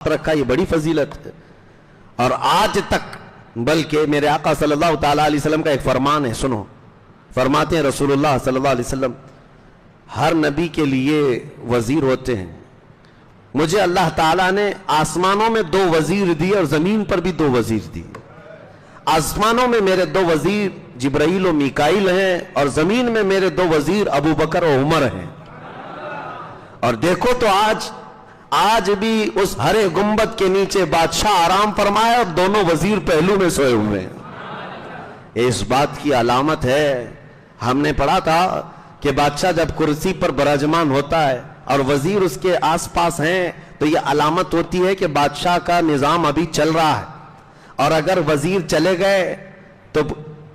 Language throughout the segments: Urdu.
رکھا، یہ بڑی فضیلت ہے۔ اور آج تک بلکہ میرے آقا صلی اللہ تعالیٰ علیہ وسلم کا ایک فرمان ہے، سنو، فرماتے ہیں رسول اللہ صلی اللہ علیہ وسلم ہر نبی کے لیے وزیر ہوتے ہیں، مجھے اللہ تعالیٰ نے آسمانوں میں 2 وزیر دیے اور زمین پر بھی 2 وزیر دیے۔ آسمانوں میں میرے 2 وزیر جبرائیل و میکائیل ہیں، اور زمین میں میرے 2 وزیر ابو بکر و عمر ہیں۔ اور دیکھو تو آج بھی اس ہرے گنبد کے نیچے بادشاہ آرام فرمایا اور دونوں وزیر پہلو میں سوئے ہوئے ہیں۔ اس بات کی علامت ہے، ہم نے پڑھا تھا کہ بادشاہ جب کرسی پر براجمان ہوتا ہے اور وزیر اس کے آس پاس ہیں تو یہ علامت ہوتی ہے کہ بادشاہ کا نظام ابھی چل رہا ہے، اور اگر وزیر چلے گئے تو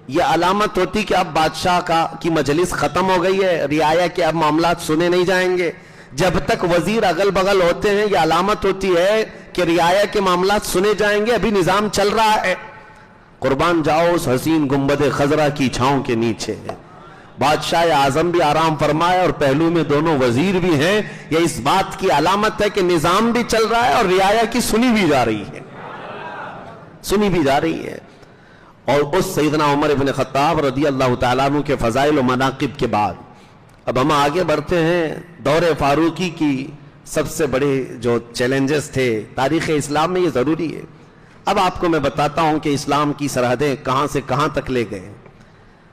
یہ علامت ہوتی کہ اب بادشاہ کی مجلس ختم ہو گئی ہے، رعایا کے اب معاملات سنے نہیں جائیں گے۔ جب تک وزیر اگل بغل ہوتے ہیں یہ علامت ہوتی ہے کہ رعایا کے معاملات سنے جائیں گے، ابھی نظام چل رہا ہے۔ قربان جاؤ اس حسین گنبد خضرا کی چھاؤں کے نیچے بادشاہ اعظم بھی آرام فرمایا اور پہلو میں دونوں وزیر بھی ہیں۔ یہ اس بات کی علامت ہے کہ نظام بھی چل رہا ہے اور رعایا کی سنی بھی جا رہی ہے۔ اور اس سیدنا عمر بن خطاب رضی اللہ تعالیٰ عنہ کے فضائل و مناقب کے بعد اب ہم آگے بڑھتے ہیں۔ دور فاروقی کی سب سے بڑے جو چیلنجز تھے تاریخ اسلام میں، یہ ضروری ہے۔ اب آپ کو میں بتاتا ہوں کہ اسلام کی سرحدیں کہاں سے کہاں تک لے گئے۔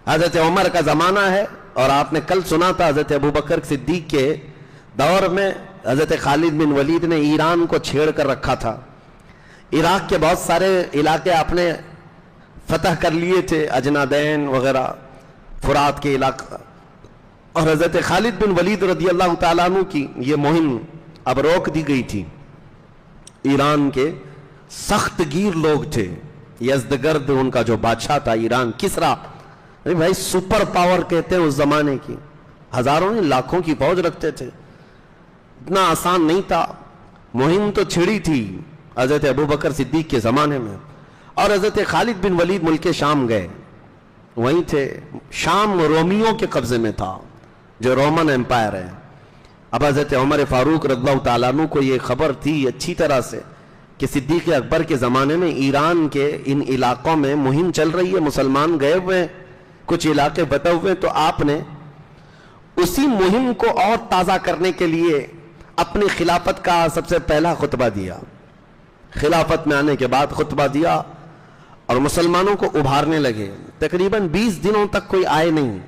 حضرت عمر کا زمانہ ہے، اور آپ نے کل سنا تھا حضرت ابوبکر صدیق کے دور میں حضرت خالد بن ولید نے ایران کو چھیڑ کر رکھا تھا۔ عراق کے بہت سارے علاقے آپ نے فتح کر لیے تھے، اجنادین وغیرہ، فرات کے علاقہ، اور حضرت خالد بن ولید رضی اللہ تعالیٰ عنہ کی یہ مہم اب روک دی گئی تھی۔ ایران کے سخت گیر لوگ تھے، یزدگرد ان کا جو بادشاہ تھا ایران، کسرا، بھائی سپر پاور کہتے ہیں اس زمانے کی، ہزاروں لاکھوں کی فوج رکھتے تھے، اتنا آسان نہیں تھا۔ مہم تو چھڑی تھی حضرت ابوبکر صدیق کے زمانے میں، اور حضرت خالد بن ولید ملک شام گئے، وہیں تھے۔ شام رومیوں کے قبضے میں تھا، جو رومن امپائر ہے۔ اب حضرت عمر فاروق رضی اللہ تعالیٰ عنہ کو یہ خبر تھی اچھی طرح سے کہ صدیق اکبر کے زمانے میں ایران کے ان علاقوں میں مہم چل رہی ہے، مسلمان گئے ہوئے ہیں، کچھ علاقے فتح ہوئے، تو آپ نے اسی مہم کو اور تازہ کرنے کے لیے اپنی خلافت کا سب سے پہلا خطبہ دیا۔ خلافت میں آنے کے بعد خطبہ دیا اور مسلمانوں کو ابھارنے لگے۔ تقریباً 20 دنوں تک کوئی آئے نہیں۔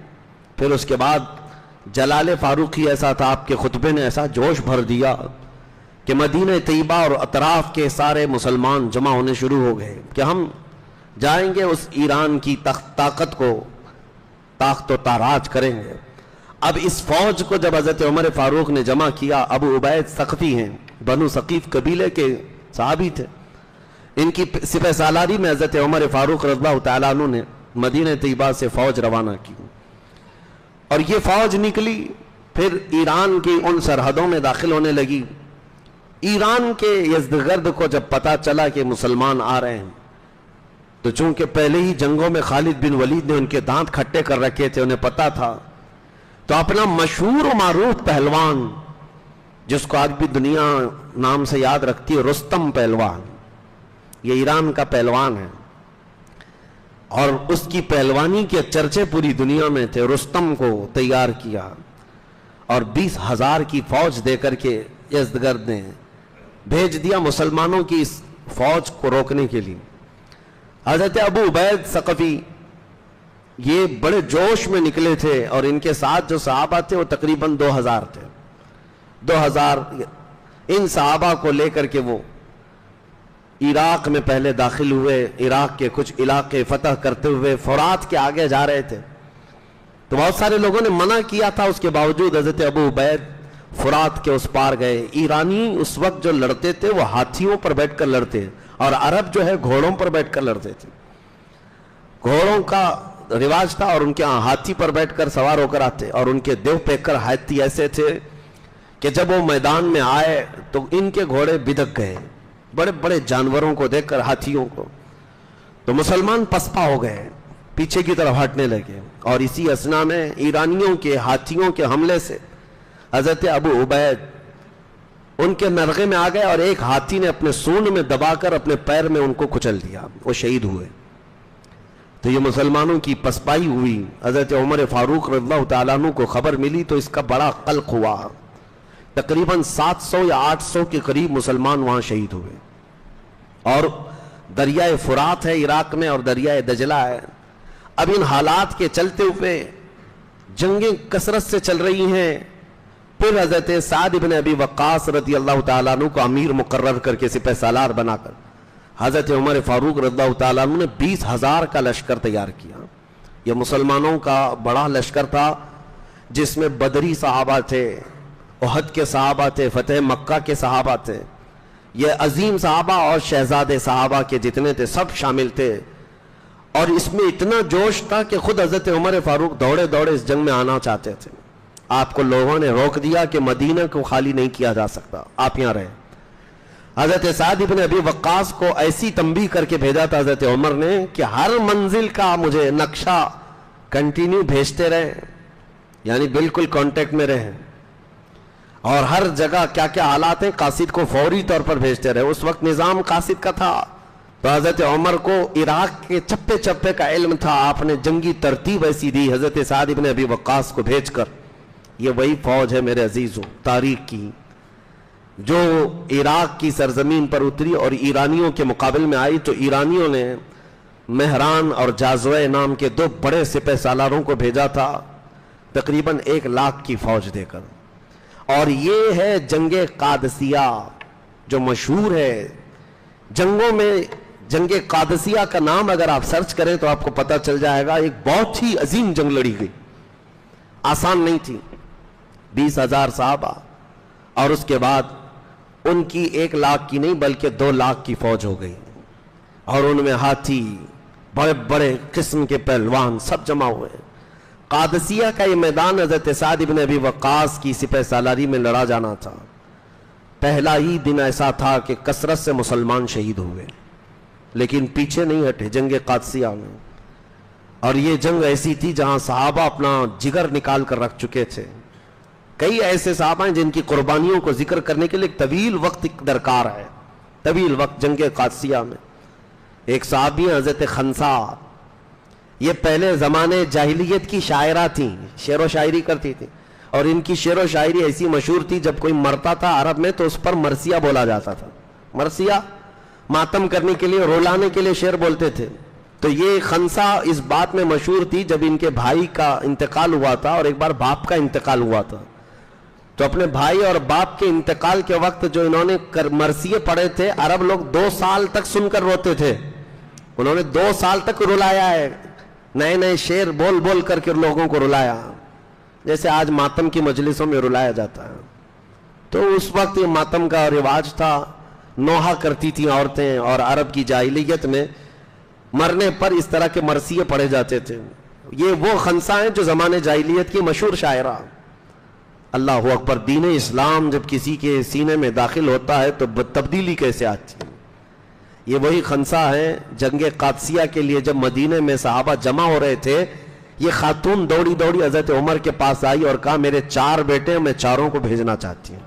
پھر اس کے بعد جلال فاروقی ایسا تھا، آپ کے خطبے نے ایسا جوش بھر دیا کہ مدینہ طیبہ اور اطراف کے سارے مسلمان جمع ہونے شروع ہو گئے کہ ہم جائیں گے اس ایران کی طاقت کو طاقت و تاراج کریں گے۔ اب اس فوج کو جب حضرت عمر فاروق نے جمع کیا، ابو عبید ثقفی ہیں، بنو ثقیف قبیلے کے صحابی تھے، ان کی سپہ سالاری میں حضرت عمر فاروق رضی اللہ تعالیٰ عنہ نے مدینہ طیبہ سے فوج روانہ کی، اور یہ فوج نکلی، پھر ایران کی ان سرحدوں میں داخل ہونے لگی۔ ایران کے یزدگرد کو جب پتا چلا کہ مسلمان آ رہے ہیں، تو چونکہ پہلے ہی جنگوں میں خالد بن ولید نے ان کے دانت کھٹے کر رکھے تھے، انہیں پتا تھا، تو اپنا مشہور و معروف پہلوان، جس کو آج بھی دنیا نام سے یاد رکھتی ہے، رستم پہلوان، یہ ایران کا پہلوان ہے، اور اس کی پہلوانی کے چرچے پوری دنیا میں تھے، رستم کو تیار کیا، اور 20,000 کی فوج دے کر کے یزدگرد نے بھیج دیا مسلمانوں کی اس فوج کو روکنے کے لیے۔ حضرت ابو عبید ثقفی یہ بڑے جوش میں نکلے تھے، اور ان کے ساتھ جو صحابہ تھے وہ تقریباً 2,000 تھے۔ 2,000 ان صحابہ کو لے کر کے وہ عراق میں پہلے داخل ہوئے، عراق کے کچھ علاقے فتح کرتے ہوئے فرات کے آگے جا رہے تھے، تو بہت سارے لوگوں نے منع کیا تھا، اس کے باوجود حضرت ابو عبید فرات کے اس پار گئے۔ ایرانی اس وقت جو لڑتے تھے وہ ہاتھیوں پر بیٹھ کر لڑتے، اور عرب جو ہے گھوڑوں پر بیٹھ کر لڑتے تھے، گھوڑوں کا رواج تھا، اور ان کے ہاتھی پر بیٹھ کر سوار ہو کر آتے، اور ان کے دیو پیکر ہاتھی ایسے تھے کہ جب وہ میدان میں آئے تو ان کے گھوڑے بدک گئے، بڑے بڑے جانوروں کو دیکھ کر، ہاتھیوں کو، تو مسلمان پسپا ہو گئے، پیچھے کی طرف ہٹنے لگے، اور اسی اثنا میں ایرانیوں کے ہاتھیوں کے حملے سے حضرت ابو عبید ان کے نرغے میں آ گئے اور ایک ہاتھی نے اپنے سونڈ میں دبا کر اپنے پیر میں ان کو کچل دیا، وہ شہید ہوئے۔ تو یہ مسلمانوں کی پسپائی ہوئی۔ حضرت عمر فاروق رضی اللہ تعالیٰ عنہ کو خبر ملی تو اس کا بڑا قلق ہوا، تقریباً 700 یا 800 کے قریب مسلمان وہاں شہید ہوئے۔ اور دریائے فرات ہے عراق میں اور دریائے دجلہ ہے۔ اب ان حالات کے چلتے ہوئے جنگیں کثرت سے چل رہی ہیں۔ پھر حضرت سعد بن ابی وقاص رضی اللہ تعالیٰ عنہ کو امیر مقرر کر کے سپہ سالار بنا کر حضرت عمر فاروق رضی اللہ تعالیٰ عنہ نے 20,000 کا لشکر تیار کیا۔ یہ مسلمانوں کا بڑا لشکر تھا جس میں بدری صحابہ تھے، احد کے صحابہ تھے، فتح مکہ کے صحابہ تھے، یہ عظیم صحابہ اور شہزادے صحابہ کے جتنے تھے سب شامل تھے۔ اور اس میں اتنا جوش تھا کہ خود حضرت عمر فاروق دوڑے دوڑے اس جنگ میں آنا چاہتے تھے۔ آپ کو لوگوں نے روک دیا کہ مدینہ کو خالی نہیں کیا جا سکتا، آپ یہاں رہیں۔ حضرت سعد بن ابی وقاص کو ایسی تنبیہ کر کے بھیجا تھا حضرت عمر نے کہ ہر منزل کا مجھے نقشہ کنٹینیو بھیجتے رہیں، یعنی بالکل کانٹیکٹ میں رہیں، اور ہر جگہ کیا کیا حالات ہیں قاصد کو فوری طور پر بھیجتے رہے۔ اس وقت نظام قاصد کا تھا، تو حضرت عمر کو عراق کے چپے چپے کا علم تھا۔ آپ نے جنگی ترتیب ایسی دی حضرت سعد بن ابی وقاص کو بھیج کر، یہ وہی فوج ہے میرے عزیزوں تاریخ کی جو عراق کی سرزمین پر اتری اور ایرانیوں کے مقابل میں آئی۔ تو ایرانیوں نے مہران اور جازوہ نام کے 2 بڑے سپہ سالاروں کو بھیجا تھا، تقریباً 1 لاکھ کی فوج دے کر۔ اور یہ ہے جنگ قادسیہ جو مشہور ہے جنگوں میں۔ جنگ قادسیہ کا نام اگر آپ سرچ کریں تو آپ کو پتہ چل جائے گا، ایک بہت ہی عظیم جنگ لڑی گئی، آسان نہیں تھی۔ 20,000 صحابہ اور اس کے بعد ان کی 1 لاکھ کی نہیں بلکہ 2 لاکھ کی فوج ہو گئی، اور ان میں ہاتھی، بڑے بڑے قسم کے پہلوان سب جمع ہوئے۔ قادسیہ کا یہ میدان حضرت سعد بن ابی وقاص کی سپہ سالاری میں لڑا جانا تھا۔ پہلا ہی دن ایسا تھا کہ کثرت سے مسلمان شہید ہوئے، لیکن پیچھے نہیں ہٹے جنگ قادسیہ میں۔ اور یہ جنگ ایسی تھی جہاں صحابہ اپنا جگر نکال کر رکھ چکے تھے۔ کئی ایسے صحابہ ہیں جن کی قربانیوں کو ذکر کرنے کے لیے ایک طویل وقت درکار ہے، طویل وقت۔ جنگ قادسیہ میں ایک صحابی حضرت خنسا، یہ پہلے زمانے جاہلیت کی شاعرہ تھیں، شعر و شاعری کرتی تھی، اور ان کی شعر و شاعری ایسی مشہور تھی جب کوئی مرتا تھا عرب میں تو اس پر مرثیہ بولا جاتا تھا۔ مرثیہ ماتم کرنے کے لیے، رولانے کے لیے شعر بولتے تھے۔ تو یہ خنسا اس بات میں مشہور تھی جب ان کے بھائی کا انتقال ہوا تھا اور ایک بار باپ کا انتقال ہوا تھا، تو اپنے بھائی اور باپ کے انتقال کے وقت جو انہوں نے مرثیے پڑھے تھے، عرب لوگ 2 سال تک سن کر روتے تھے۔ انہوں نے 2 سال تک رلایا ہے، نئے نئے شعر بول بول کر کے لوگوں کو رلایا، جیسے آج ماتم کی مجلسوں میں رلایا جاتا ہے۔ تو اس وقت یہ ماتم کا رواج تھا، نوحہ کرتی تھیں عورتیں، اور عرب کی جاہلیت میں مرنے پر اس طرح کے مرثیے پڑھے جاتے تھے۔ یہ وہ خنسا ہیں جو زمانے جاہلیت کی مشہور شاعرہ۔ اللہ اکبر، دین اسلام جب کسی کے سینے میں داخل ہوتا ہے تو تبدیلی کیسے آتی ہے۔ یہ وہی خنسا ہے جنگ قادسیہ کے لیے جب مدینے میں صحابہ جمع ہو رہے تھے، یہ خاتون دوڑی دوڑی حضرت عمر کے پاس آئی اور کہا میرے 4 بیٹے ہیں، میں چاروں کو بھیجنا چاہتی ہوں۔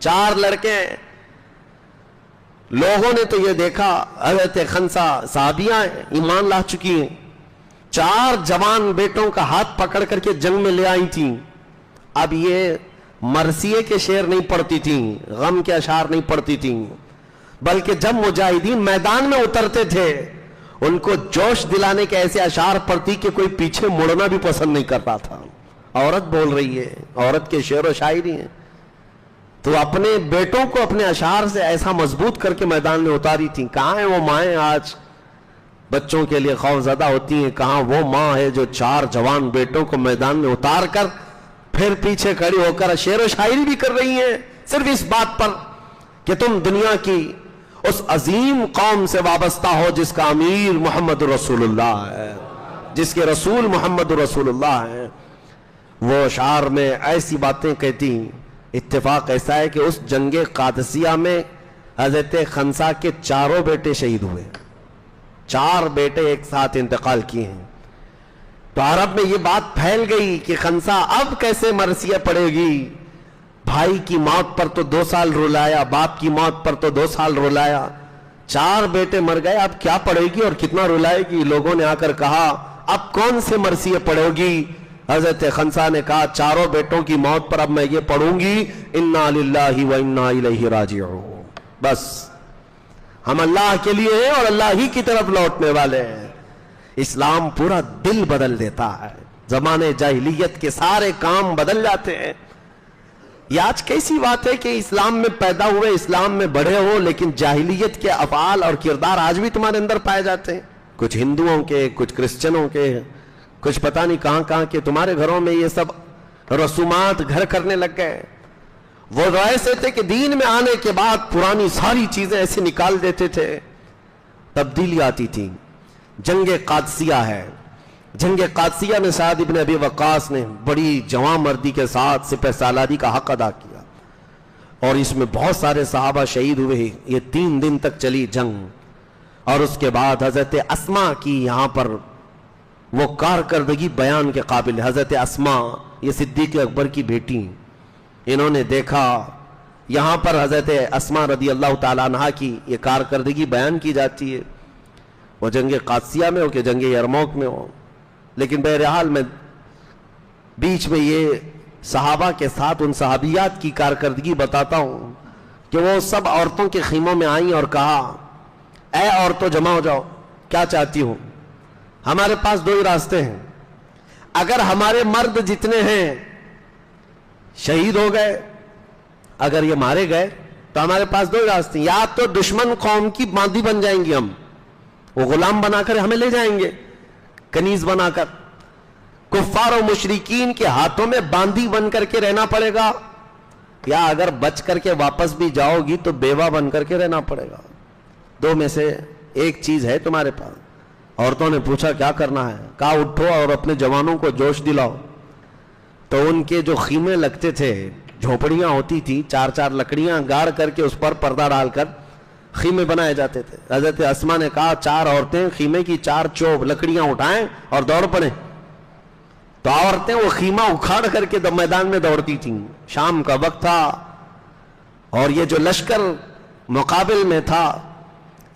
4 لڑکے ہیں۔ لوگوں نے تو یہ دیکھا حضرت خنسا صحابیاں ایمان لا چکی ہیں، 4 جوان بیٹوں کا ہاتھ پکڑ کر کے جنگ میں لے آئی تھیں۔ اب یہ مرثیے کے شعر نہیں پڑھتی تھیں، غم کے اشعار نہیں پڑھتی تھیں، بلکہ جب مجاہدین میدان میں اترتے تھے ان کو جوش دلانے کے ایسے اشعار پڑھتی کہ کوئی پیچھے مڑنا بھی پسند نہیں کرتا تھا۔ عورت بول رہی ہے، عورت کے شعر و شاعری ہیں، تو اپنے بیٹوں کو اپنے اشعار سے ایسا مضبوط کر کے میدان میں اتاری تھیں۔ کہاں ہیں وہ مائیں آج بچوں کے لیے خوف زدہ ہوتی ہیں؟ کہاں وہ ماں ہے جو 4 جوان بیٹوں کو میدان میں اتار کر پھر پیچھے کھڑی ہو کر شعر و شاعری بھی کر رہی ہیں، صرف اس بات پر کہ تم دنیا کی اس عظیم قوم سے وابستہ ہو جس کا امیر محمد رسول اللہ ہے، جس کے رسول محمد رسول اللہ ہے۔ وہ اشعار میں ایسی باتیں کہتی۔ اتفاق ایسا ہے کہ اس جنگ قادسیہ میں حضرت خنسا کے 4 بیٹے شہید ہوئے، 4 بیٹے ایک ساتھ انتقال کیے ہیں۔ تو عرب میں یہ بات پھیل گئی کہ خنسا اب کیسے مرثیہ پڑے گی، بھائی کی موت پر تو 2 سال رلایا, باپ کی موت پر تو 2 سال رلایا, 4 بیٹے مر گئے, اب کیا پڑے گی اور کتنا رلائے گی. لوگوں نے آ کر کہا اب کون سے مرثیے پڑھو گی؟ حضرت خنسا نے کہا 4 بیٹوں کی موت پر اب میں یہ پڑھوں گی انا للہ و انا الیہ راجعون. بس ہم اللہ کے لیے ہیں اور اللہ ہی کی طرف لوٹنے والے ہیں. اسلام پورا دل بدل دیتا ہے. زمانے جاہلیت کے سارے کام بدل جاتے ہیں. یہ آج کیسی بات ہے کہ اسلام میں پیدا ہوئے, اسلام میں بڑھے ہو, لیکن جاہلیت کے افعال اور کردار آج بھی تمہارے اندر پائے جاتے ہیں. کچھ ہندوؤں کے, کچھ کرسچنوں کے, کچھ پتہ نہیں کہاں کہاں کے. تمہارے گھروں میں یہ سب رسومات گھر کرنے لگ گئے. وہ ایسے تھے کہ دین میں آنے کے بعد پرانی ساری چیزیں ایسے نکال دیتے تھے. تبدیلی آتی تھی. جنگ قادسیہ ہے. جنگ قادسیہ میں سعد ابن ابی وقاص نے بڑی جواں مردی کے ساتھ سپہ سالاری کا حق ادا کیا, اور اس میں بہت سارے صحابہ شہید ہوئے. یہ 3 دن تک چلی جنگ, اور اس کے بعد حضرت اسماء کی یہاں پر وہ کارکردگی بیان کے قابل. حضرت اسماء یہ صدیق اکبر کی بیٹی, انہوں نے دیکھا یہاں پر حضرت اسماء رضی اللہ تعالیٰ عنہ کی یہ کارکردگی بیان کی جاتی ہے. وہ جنگ قادسیہ میں ہو کہ جنگ یرموک میں ہو, لیکن بہرحال میں بیچ میں یہ صحابہ کے ساتھ ان صحابیات کی کارکردگی بتاتا ہوں کہ وہ سب عورتوں کے خیموں میں آئیں اور کہا اے عورتوں جمع ہو جاؤ, کیا چاہتی ہوں؟ ہمارے پاس 2 ہی راستے ہیں. اگر ہمارے مرد جتنے ہیں شہید ہو گئے, اگر یہ مارے گئے تو ہمارے پاس 2 ہی راستے ہیں. یا تو دشمن قوم کی باندی بن جائیں گے ہم, وہ غلام بنا کر ہمیں لے جائیں گے کنیز بنا کر, کفار و مشرکین کے ہاتھوں میں باندی بن کر کے رہنا پڑے گا, یا اگر بچ کر کے واپس بھی جاؤ گی تو بیوہ بن کر کے رہنا پڑے گا. 2 میں سے ایک چیز ہے تمہارے پاس. عورتوں نے پوچھا کیا کرنا ہے؟ کہا اٹھو اور اپنے جوانوں کو جوش دلاؤ. تو ان کے جو خیمے لگتے تھے, جھوپڑیاں ہوتی تھی, 4 لکڑیاں گاڑ کر کے اس پر پردہ ڈال کر خیمے بنائے جاتے تھے. حضرت اسماء نے کہا 4 عورتیں خیمے کی 4 چوب لکڑیاں اٹھائیں اور دوڑ پڑیں. تو عورتیں وہ خیمہ اکھاڑ کر کے میدان میں دوڑتی تھیں. شام کا وقت تھا اور یہ جو لشکر مقابل میں تھا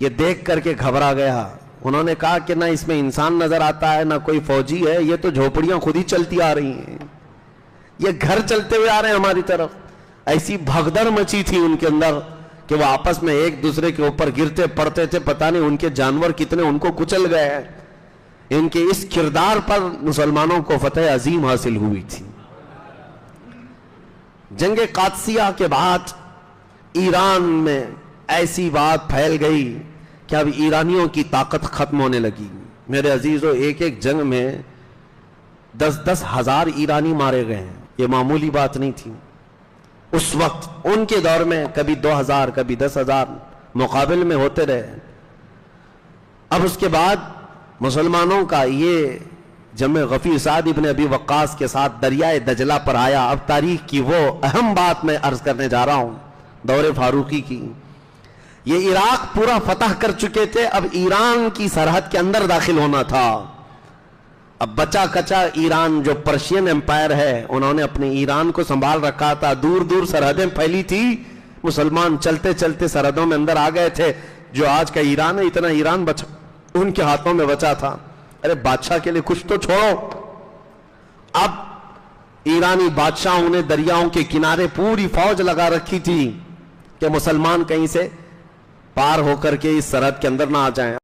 یہ دیکھ کر کے گھبرا گیا. انہوں نے کہا کہ نہ اس میں انسان نظر آتا ہے, نہ کوئی فوجی ہے, یہ تو جھوپڑیاں خود ہی چلتی آ رہی ہیں, یہ گھر چلتے ہوئے آ رہے ہیں ہماری طرف. ایسی بھگدڑ مچی تھی ان کے اندر کہ وہ آپس میں ایک دوسرے کے اوپر گرتے پڑتے تھے. پتہ نہیں ان کے جانور کتنے ان کو کچل گئے ہیں. ان کے اس کردار پر مسلمانوں کو فتح عظیم حاصل ہوئی تھی. جنگ قادسیہ کے بعد ایران میں ایسی بات پھیل گئی کہ اب ایرانیوں کی طاقت ختم ہونے لگی. میرے عزیزو, ایک جنگ میں 10-10 ہزار ایرانی مارے گئے ہیں. یہ معمولی بات نہیں تھی. اس وقت ان کے دور میں کبھی 2000 کبھی 10,000 مقابل میں ہوتے رہے. اب اس کے بعد مسلمانوں کا یہ جمع غفیر سعد ابن ابی وقاص کے ساتھ دریائے دجلہ پر آیا. اب تاریخ کی وہ اہم بات میں عرض کرنے جا رہا ہوں, دور فاروقی کی. یہ عراق پورا فتح کر چکے تھے, اب ایران کی سرحد کے اندر داخل ہونا تھا. اب بچا کچا ایران جو پرشین امپائر ہے انہوں نے اپنے ایران کو سنبھال رکھا تھا. دور دور سرحدیں پھیلی تھی, مسلمان چلتے چلتے سرحدوں میں اندر آ گئے تھے. جو آج کا ایران ہے اتنا ایران بچا ان کے ہاتھوں میں بچا تھا. ارے بادشاہ کے لیے کچھ تو چھوڑو. اب ایرانی بادشاہوں نے دریاؤں کے کنارے پوری فوج لگا رکھی تھی کہ مسلمان کہیں سے پار ہو کر کے اس سرحد کے اندر نہ آ جائیں.